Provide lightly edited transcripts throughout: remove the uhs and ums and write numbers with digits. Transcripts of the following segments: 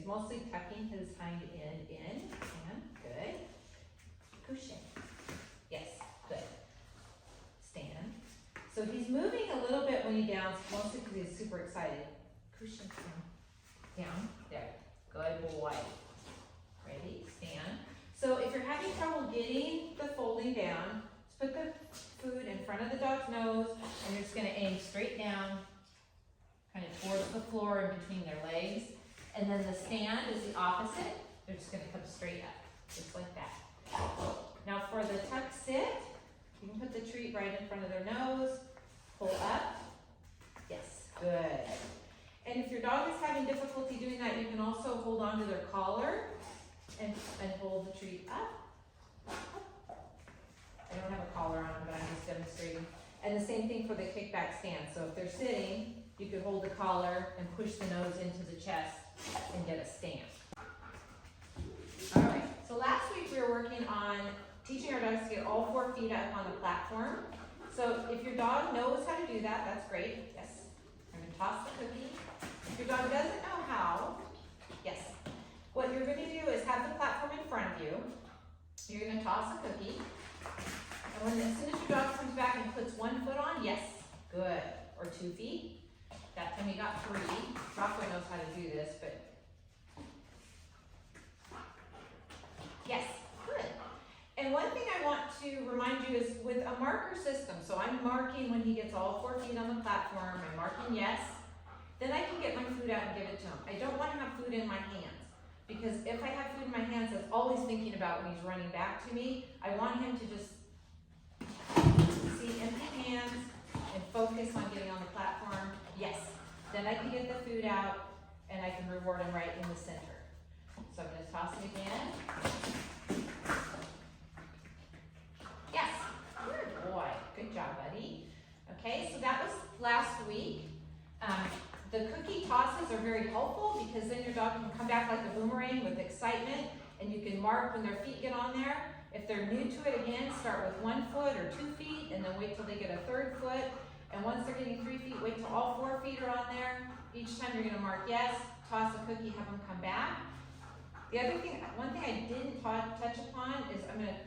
he's mostly tucking his hind end in. Stand, good. Cushion. Yes, good. Stand. So he's moving a little bit when he downs, mostly because he's super excited. Cushion, down. Down, there. Good boy. Ready, stand. So if you're having trouble getting the folding down, just put the food in front of the dog's nose, and you're just gonna aim straight down, kind of towards the floor in between their legs. And then the stand is the opposite. They're just gonna come straight up, just like that. Now for the tuck sit, you can put the treat right in front of their nose, pull up. Yes, good. And if your dog is having difficulty doing that, you can also hold on to their collar and hold the treat up. I don't have a collar on them, but I'm just demonstrating. And the same thing for the kickback stand. So if they're sitting, you could hold the collar and push the nose into the chest and get a stand. All right, so last week we were working on teaching our dogs to get all 4 feet up on the platform. So if your dog knows how to do that, that's great. Yes, I'm gonna toss the cookie. If your dog doesn't know how, yes, what you're gonna do is have the platform in front of you. You're gonna toss a cookie. And as soon as your dog comes back and puts 1 foot on, yes, good. Or 2 feet. That time you got 3. Rockway knows how to do this, but yes, good. And one thing I want to remind you is with a marker system, so I'm marking when he gets all 4 feet on the platform, I'm marking yes, then I can get my food out and give it to him. I don't want to have food in my hands, because if I have food in my hands, that's always thinking about when he's running back to me. I want him to just see empty hands and focus on getting on the platform. Yes, then I can get the food out and I can reward him right in the center. So I'm going to toss him again. Yes, good boy. Good job, buddy. Okay, so that was last week. The cookie tosses are very helpful because then your dog can come back like a boomerang with excitement, and you can mark when their feet get on there. If they're new to it, again, start with 1 foot or 2 feet, and then wait till they get a 3rd foot. And once they're getting 3 feet, wait till all 4 feet are on there. Each time you're gonna mark yes, toss a cookie, have them come back. The other thing, one thing I didn't touch upon is I'm gonna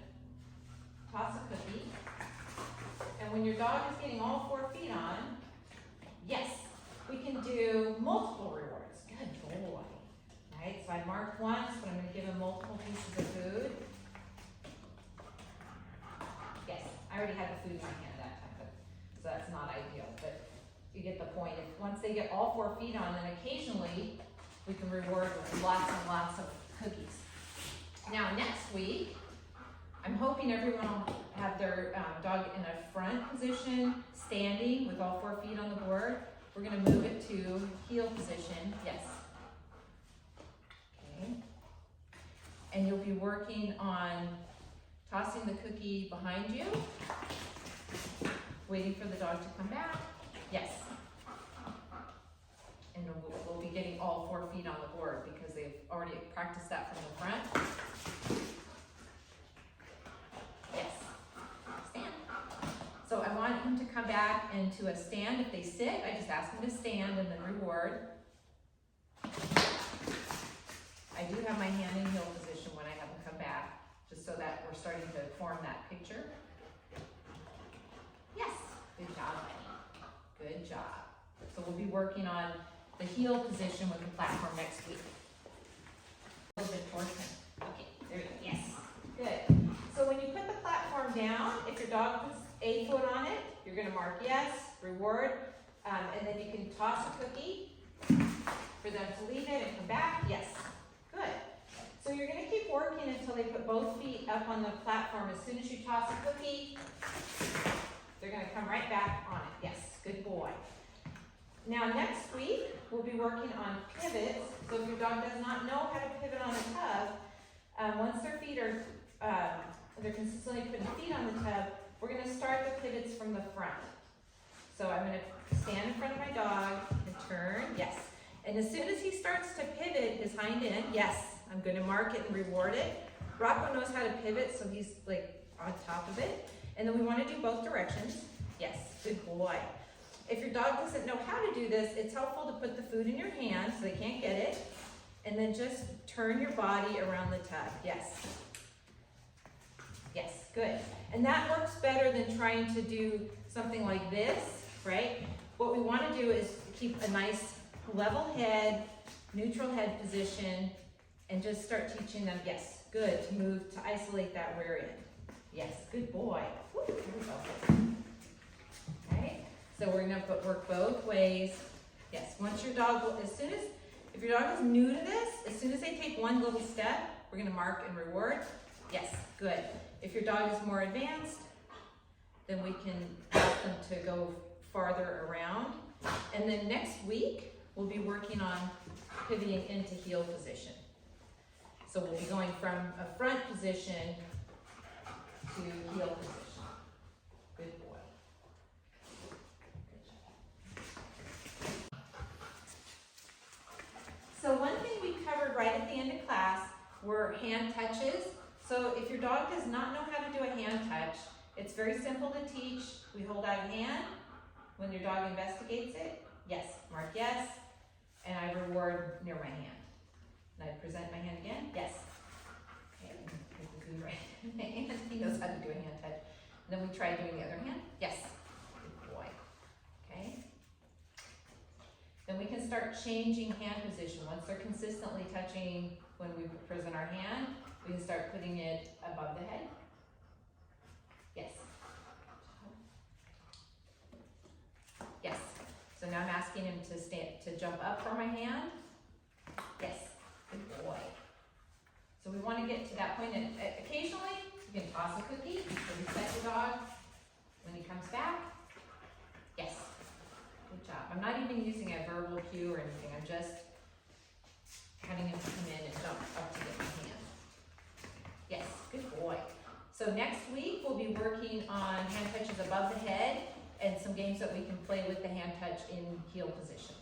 toss a cookie. And when your dog is getting all 4 feet on, yes, we can do multiple rewards. Good boy. Right, so I marked once, but I'm gonna give him multiple pieces of food. Yes, I already had the food in my hand that time, so that's not ideal, but you get the point. If once they get all 4 feet on, then occasionally we can reward with lots and lots of cookies. Now next week, I'm hoping everyone will have their dog in a front position, standing with all 4 feet on the board. We're gonna move it to heel position, yes. Okay. And you'll be working on tossing the cookie behind you, waiting for the dog to come back, yes. And we'll be getting all 4 feet on the board because they've already practiced that from the front. Yes, stand. So I want him to come back into a stand. If they sit, I just ask them to stand and then reward. I do have my hand in heel position when I have them come back, just so that we're starting to form that picture. Yes, good job, buddy. Good job. So we'll be working on the heel position with the platform next week. A little bit towards him. Okay, there you go. Yes, good. So when you put the platform down, if your dog puts a foot on it, you're gonna mark yes, reward, and then you can toss a cookie for them to leave it and come back. Yes, good. So you're gonna keep working until they put both feet up on the platform. As soon as you toss a cookie, they're gonna come right back on it. Yes, good boy. Now next week, we'll be working on pivots. So if your dog does not know how to pivot on a tub, once their feet are, they're consistently putting feet on the tub, we're gonna start the pivots from the front. So I'm gonna stand in front of my dog and turn, yes. And as soon as he starts to pivot his hind end, yes, I'm gonna mark it and reward it. Rocco knows how to pivot, so he's like on top of it. And then we wanna do both directions. Yes, good boy. If your dog doesn't know how to do this, it's helpful to put the food in your hand so they can't get it. And then just turn your body around the tub, yes. Yes, good. And that works better than trying to do something like this, right? What we want to do is keep a nice level head, neutral head position, and just start teaching them, yes, good, to move, to isolate that rear end. Yes, good boy. Woo, there we go. Okay, so we're gonna work both ways. Yes, once your dog, if your dog is new to this, as soon as they take one little step, we're gonna mark and reward. Yes, good. If your dog is more advanced, then we can ask them to go farther around. And then next week, we'll be working on pivoting into heel position. So we'll be going from a front position to heel position. Good boy. Good job. So one thing we covered right at the end of class were hand touches. So if your dog does not know how to do a hand touch, it's very simple to teach. We hold out a hand. When your dog investigates it, yes, mark yes, and I reward near my hand. And I present my hand again, yes. Okay, put the food right in my hand. He knows how to do a hand touch. And then we try doing the other hand, yes, good boy. Okay. Then we can start changing hand position. Once they're consistently touching when we present our hand, we can start putting it above the head. Yes. Yes. So now I'm asking him to jump up for my hand. Yes. Good boy. So we want to get to that point, and occasionally you can toss a cookie or reset your dog when he comes back. Yes. Good job. I'm not even using a verbal cue or anything. I'm just having him come in and jump up to get my hand. Yes, good boy. So next week we'll be working on hand touches above the head and some games that we can play with the hand touch in heel position.